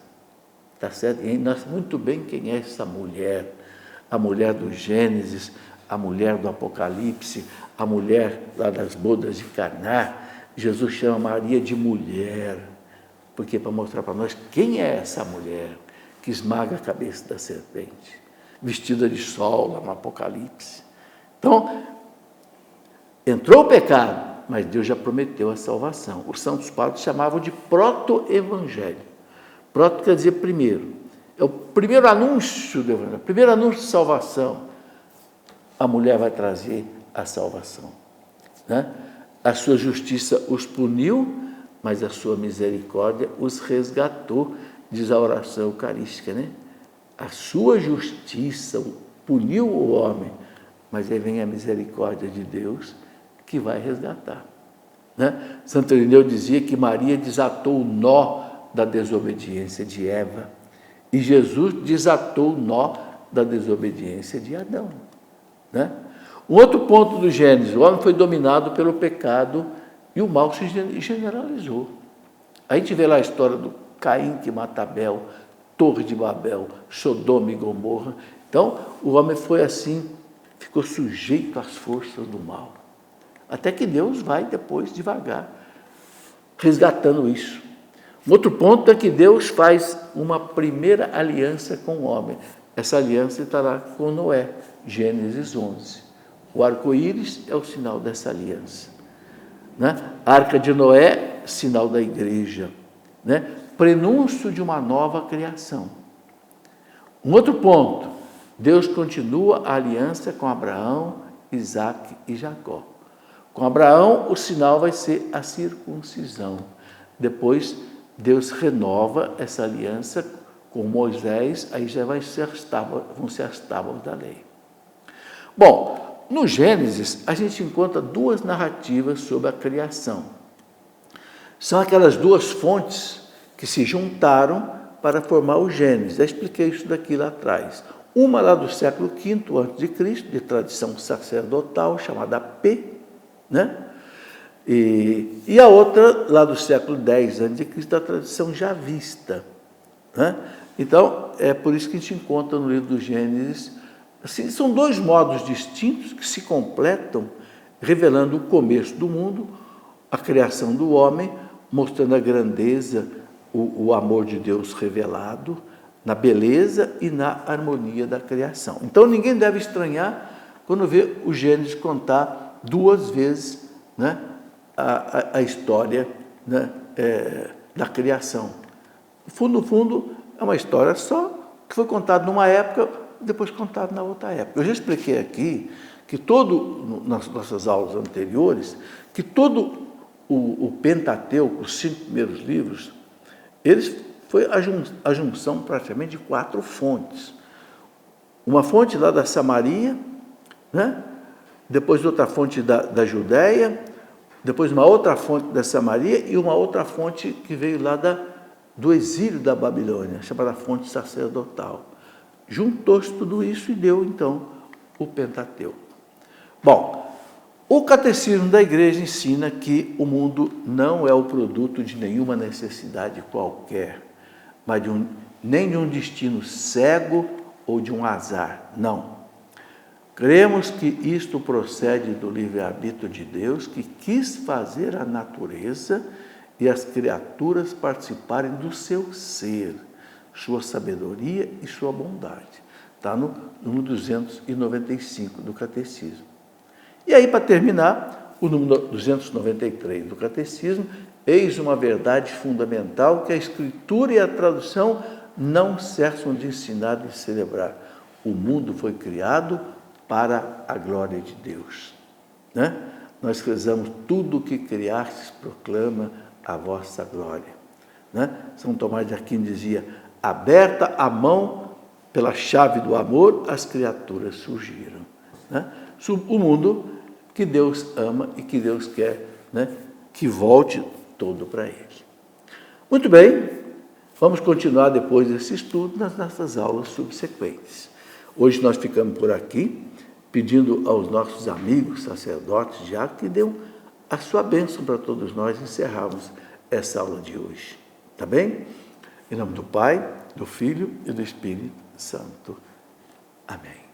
Está certo? E nós muito bem quem é essa mulher. A mulher do Gênesis, a mulher do Apocalipse, a mulher lá das bodas de Caná. Jesus chama Maria de mulher, porque para mostrar para nós quem é essa mulher que esmaga a cabeça da serpente, vestida de sol lá no Apocalipse. Então, entrou o pecado, mas Deus já prometeu a salvação. Os santos padres chamavam de proto-evangelho. Proto quer dizer primeiro. É o primeiro anúncio do evangelho, o primeiro anúncio de salvação. A mulher vai trazer a salvação, né? A sua justiça os puniu, mas a sua misericórdia os resgatou, diz a oração eucarística, né? A sua justiça puniu o homem, mas aí vem a misericórdia de Deus que vai resgatar, né? Santo Irineu dizia que Maria desatou o nó da desobediência de Eva e Jesus desatou o nó da desobediência de Adão, né? Um outro ponto do Gênesis, o homem foi dominado pelo pecado e o mal se generalizou. A gente vê lá a história do Caim que mata Abel, Torre de Babel, Sodoma e Gomorra. Então, o homem foi assim, ficou sujeito às forças do mal. Até que Deus vai depois, devagar, resgatando isso. Um outro ponto é que Deus faz uma primeira aliança com o homem. Essa aliança está lá com Noé, Gênesis 11. O arco-íris é o sinal dessa aliança. Né? A arca de Noé, sinal da igreja. Né? Prenúncio de uma nova criação. Um outro ponto, Deus continua a aliança com Abraão, Isaque e Jacó. Com Abraão, o sinal vai ser a circuncisão. Depois, Deus renova essa aliança com Moisés, aí já vão ser as tábuas da lei. Bom, no Gênesis, a gente encontra duas narrativas sobre a criação. São aquelas duas fontes que se juntaram para formar o Gênesis. Já expliquei isso daqui lá atrás. Uma lá do século V a.C., de tradição sacerdotal, chamada P, né? E a outra lá do século X a.C., da tradição javista. Né? Então, é por isso que a gente encontra no livro do Gênesis, assim, são dois modos distintos que se completam, revelando o começo do mundo, a criação do homem, mostrando a grandeza, o amor de Deus revelado, na beleza e na harmonia da criação. Então, ninguém deve estranhar quando vê o Gênesis contar duas vezes, né, a história, né, da criação. No fundo, é uma história só, que foi contada numa época, depois contada na outra época. Eu já expliquei aqui que nas nossas aulas anteriores, que todo o Pentateuco, os 5 primeiros livros, foi a junção praticamente de 4 fontes. Uma fonte lá da Samaria, né? Depois outra fonte da Judéia, depois uma outra fonte da Samaria e uma outra fonte que veio lá do exílio da Babilônia, chamada fonte sacerdotal. Juntou-se tudo isso e deu, então, o Pentateuco. Bom, o Catecismo da Igreja ensina que o mundo não é o produto de nenhuma necessidade qualquer, mas nem de um destino cego ou de um azar, não. Cremos que isto procede do livre-arbítrio de Deus, que quis fazer a natureza e as criaturas participarem do seu ser, sua sabedoria e sua bondade. Está no número 295 do Catecismo. E aí, para terminar, o número 293 do Catecismo, eis uma verdade fundamental que a Escritura e a tradução não cessam de ensinar e celebrar. O mundo foi criado para a glória de Deus. Né? Nós rezamos, tudo o que criastes proclama a vossa glória. Né? São Tomás de Aquino dizia, aberta a mão pela chave do amor, as criaturas surgiram. Né? O mundo que Deus ama e que Deus quer, né, que volte todo para Ele. Muito bem, vamos continuar depois desse estudo nas nossas aulas subsequentes. Hoje nós ficamos por aqui, pedindo aos nossos amigos sacerdotes já que dêem a sua bênção para todos nós encerrarmos essa aula de hoje. Tá bem? Em nome do Pai, do Filho e do Espírito Santo. Amém.